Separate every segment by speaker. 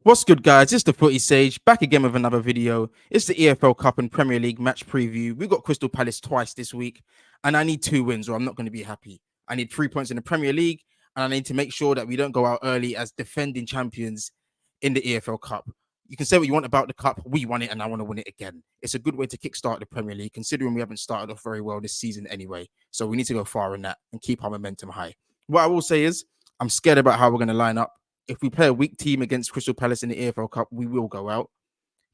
Speaker 1: What's good, guys? It's the Footy Sage back again with another video. It's the EFL Cup and Premier League match preview. We got Crystal Palace twice this week, and I need 2 wins or I'm not going to be happy. I need 3 points in the Premier League, and I need to make sure that we don't go out early as defending champions in the EFL Cup. You can say what you want about the cup. We won it, and I want to win it again. It's a good way to kickstart the Premier League, considering we haven't started off very well this season anyway. So we need to go far in that and keep our momentum high. What I will say is, I'm scared about how we're going to line up. If we play a weak team against Crystal Palace in the EFL Cup, we will go out.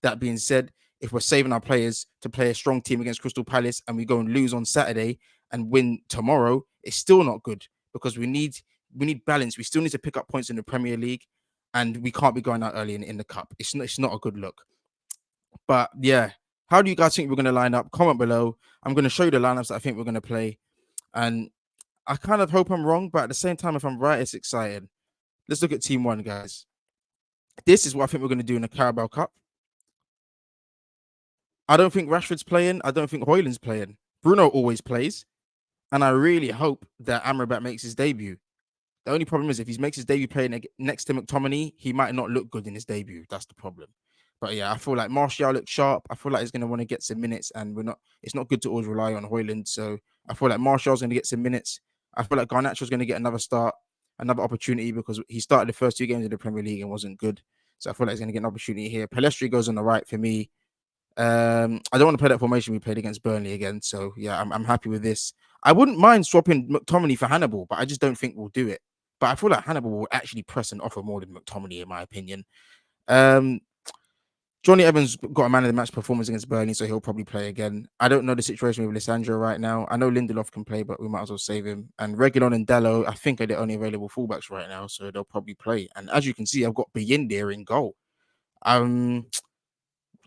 Speaker 1: That being said, if we're saving our players to play a strong team against Crystal Palace and we go and lose on Saturday and win tomorrow, it's still not good because we need balance. We still need to pick up points in the Premier League, and we can't be going out early in the cup. It's not a good look. But yeah, how do you guys think we're going to line up? Comment below. I'm going to show you the lineups that I think we're going to play, and I kind of hope I'm wrong, but at the same time, if I'm right, it's exciting. Let's look at team one, guys. This is what I think we're going to do in the Carabao Cup. I don't think Rashford's playing. I don't think Højlund's playing. Bruno always plays. And I really hope that Amrabat makes his debut. The only problem is if he makes his debut playing next to McTominay, he might not look good in his debut. That's the problem. But yeah, I feel like Martial looks sharp. I feel like he's going to want to get some minutes, and it's not good to always rely on Højlund. So I feel like Martial's going to get some minutes. I feel like Garnacho's going to get another start, another opportunity, because he started the first 2 games of the Premier League and wasn't good. So I feel like he's going to get an opportunity here. Pellistri goes on the right for me. I don't want to play that formation we played against Burnley again. So yeah, I'm happy with this. I wouldn't mind swapping McTominay for Hannibal, but I just don't think we'll do it. But I feel like Hannibal will actually press and offer more than McTominay, in my opinion. Johnny Evans got a man of the match performance against Burnley, so he'll probably play again. I don't know the situation with Lissandro right now. I know Lindelof can play, but we might as well save him. And Reguilon and Dallo, I think, are the only available fullbacks right now, so they'll probably play. And as you can see, I've got Bayindir in goal.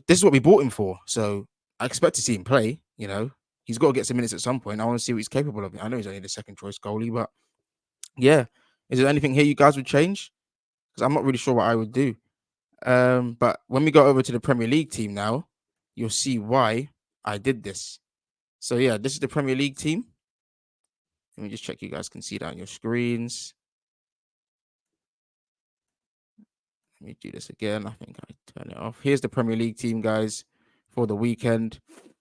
Speaker 1: This is what we bought him for, so I expect to see him play. You know, he's got to get some minutes at some point. I want to see what he's capable of. I know he's only the second choice goalie, but yeah. Is there anything here you guys would change? Because I'm not really sure what I would do. But when we go over to the Premier League team now, you'll see why I did this. So yeah, this is the Premier League team. Let me just check you guys can see that on your screens. Let me do this again. I think I turn it off. Here's the Premier League team, guys, for the weekend.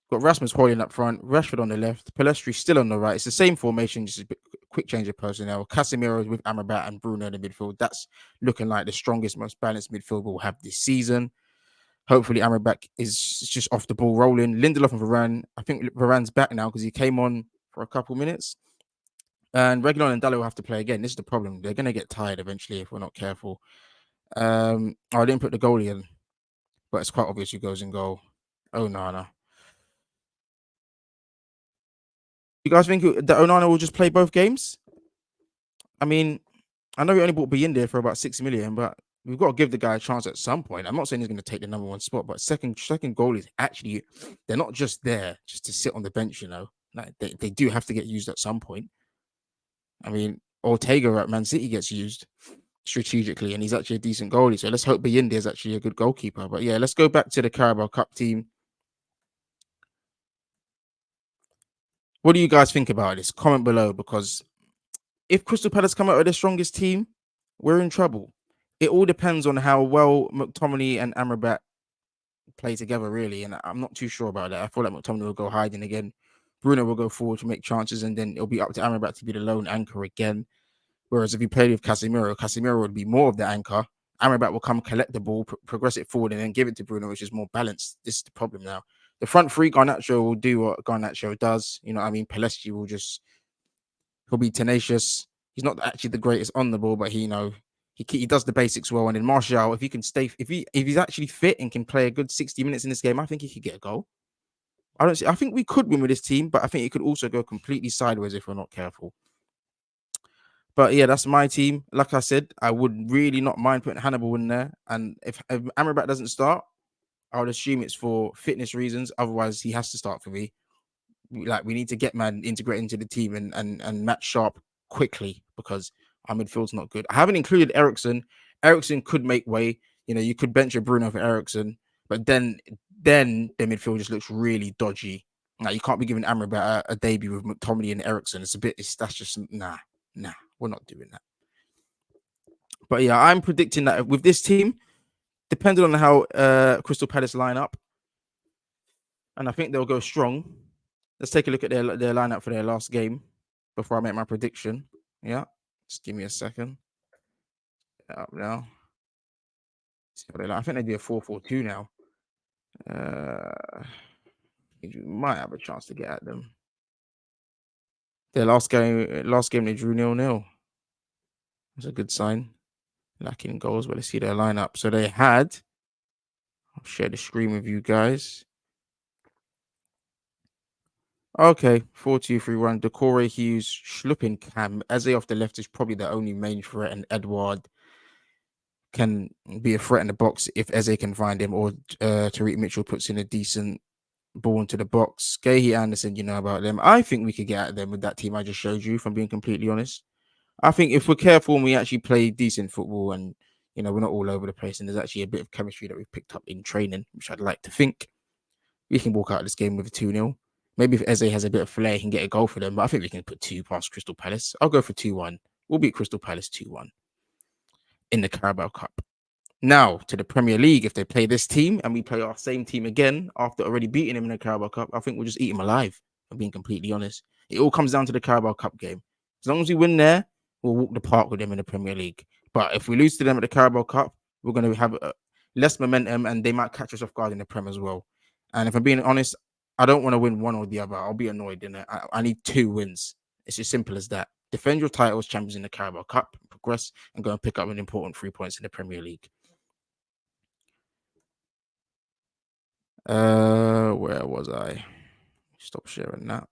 Speaker 1: Got Rasmus Højlund up front, Rashford on the left, Pellistri still on the right. It's the same formation, just a quick change of personnel. Casemiro with Amrabat and Bruno in the midfield. That's looking like the strongest, most balanced midfield we'll have this season. Hopefully, Amrabat is just off the ball rolling. Lindelof and Varane. I think Varane's back now because he came on for a couple minutes. And Reguilon and Dallo will have to play again. This is the problem. They're going to get tired eventually if we're not careful. I didn't put the goalie in, but it's quite obvious who goes in goal. Oh, no. You guys think that Onana will just play both games? I mean, I know we only bought Bayindir for about 6 million, but we've got to give the guy a chance at some point. I'm not saying he's going to take the number 1 spot, but second goalies actually, they're not just there just to sit on the bench, you know. Like they do have to get used at some point. I mean, Ortega at Man City gets used strategically, and he's actually a decent goalie. So let's hope Bayindir is actually a good goalkeeper. But yeah, let's go back to the Carabao Cup team. What do you guys think about this? Comment below, because if Crystal Palace come out with their strongest team, we're in trouble. It all depends on how well McTominay and Amrabat play together, really. And I'm not too sure about that. I feel like McTominay will go hiding again. Bruno will go forward to make chances, and then it'll be up to Amrabat to be the lone anchor again. Whereas if he played with Casemiro would be more of the anchor. Amrabat will come collect the ball, progress it forward, and then give it to Bruno, which is more balanced. This is the problem now. The front three, Garnacho will do what Garnacho does. You know what I mean? Pellistri will he'll be tenacious. He's not actually the greatest on the ball, but he does the basics well. And then Martial, if he can stay, if he's actually fit and can play a good 60 minutes in this game, I think he could get a goal. I think we could win with this team, but I think it could also go completely sideways if we're not careful. But yeah, that's my team. Like I said, I would really not mind putting Hannibal in there. And if Amrabat doesn't start, I would assume it's for fitness reasons. Otherwise, he has to start for me. We need to get man integrated into the team and match sharp quickly, because our midfield's not good. I haven't included Eriksen. Eriksen could make way. You know, you could bench a Bruno for Eriksen, but then the midfield just looks really dodgy. Now, you can't be giving Amrabat a debut with McTominay and Eriksen. That's just nah. We're not doing that. But yeah, I'm predicting that with this team, depending on how Crystal Palace line up, and I think they'll go strong. Let's take a look at their lineup for their last game before I make my prediction. Yeah, just give me a second. Up now. I think they do a 4-4-2 now. You might have a chance to get at them. Their last game they drew 0-0. That's a good sign. Lacking goals, but let's see their lineup. So they had. I'll share the screen with you guys. Okay, 4-2-3-1. Decore, Hughes, Schluppin, Cam. Eze off the left is probably the only main threat, and Edward can be a threat in the box if Eze can find him, or Tariq Mitchell puts in a decent ball into the box. Gahey, Anderson, you know about them. I think we could get at them with that team I just showed you, if I'm being completely honest. I think if we're careful and we actually play decent football and, you know, we're not all over the place and there's actually a bit of chemistry that we've picked up in training, which I'd like to think, we can walk out of this game with a 2-0. Maybe if Eze has a bit of flair, he can get a goal for them, but I think we can put 2 past Crystal Palace. I'll go for 2-1. We'll beat Crystal Palace 2-1 in the Carabao Cup. Now, to the Premier League, if they play this team and we play our same team again after already beating them in the Carabao Cup, I think we'll just eat them alive, I'm being completely honest. It all comes down to the Carabao Cup game. As long as we win there, we'll walk the park with them in the Premier League. But if we lose to them at the Carabao Cup, we're going to have less momentum and they might catch us off guard in the Prem as well. And if I'm being honest, I don't want to win one or the other. I'll be annoyed in it. I need 2 wins. It's as simple as that. Defend your title as champions in the Carabao Cup, progress, and go and pick up an important 3 points in the Premier League. Where was I? Stop sharing that.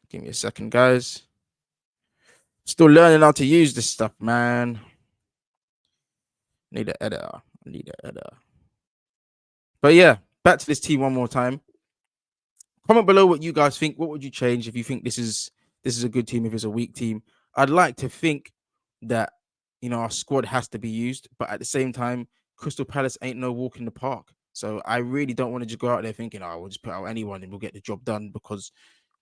Speaker 1: Give me a second, guys. Still learning how to use this stuff, man. Need an editor. But yeah, back to this team one more time. Comment below what you guys think. What would you change if you think this is a good team, if it's a weak team? I'd like to think that, you know, our squad has to be used, but at the same time, Crystal Palace ain't no walk in the park. So I really don't want to just go out there thinking, oh, we'll just put out anyone and we'll get the job done, because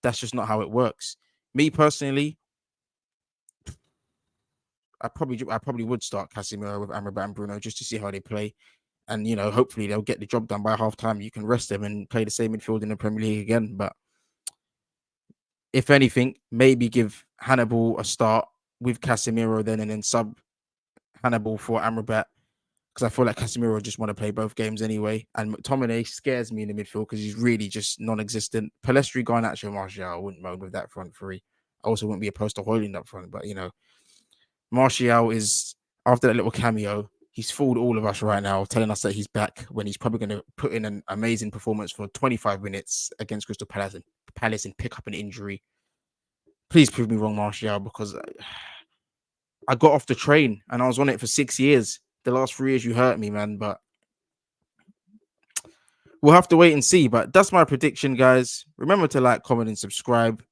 Speaker 1: that's just not how it works. Me personally, I probably would start Casemiro with Amrabat and Bruno just to see how they play. And, you know, hopefully they'll get the job done by half time. You can rest them and play the same midfield in the Premier League again. But if anything, maybe give Hannibal a start with Casemiro then, and then sub Hannibal for Amrabat, because I feel like Casemiro just want to play both games anyway. And McTominay scares me in the midfield because he's really just non-existent. Palestri, Garnacho, Martial, I wouldn't moan with that front three. I also wouldn't be opposed to Højlund up front, but, you know, Martial is, after that little cameo, he's fooled all of us right now, telling us that he's back when he's probably going to put in an amazing performance for 25 minutes against Crystal Palace and pick up an injury. Please prove me wrong, Martial, because I got off the train and I was on it for 6 years. The last 3 years you hurt me, man, but we'll have to wait and see. But that's my prediction, guys. Remember to like, comment, and subscribe.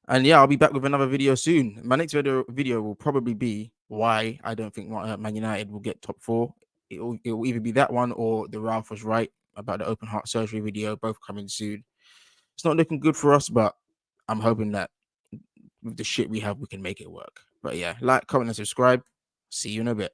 Speaker 1: And yeah, I'll be back with another video soon. My next video will probably be why I don't think Man United will get top 4. It will either be that one or the Ralph was right about the open heart surgery video, both coming soon. It's not looking good for us, but I'm hoping that with the shit we have, we can make it work. But yeah, like, comment, and subscribe. See you in a bit.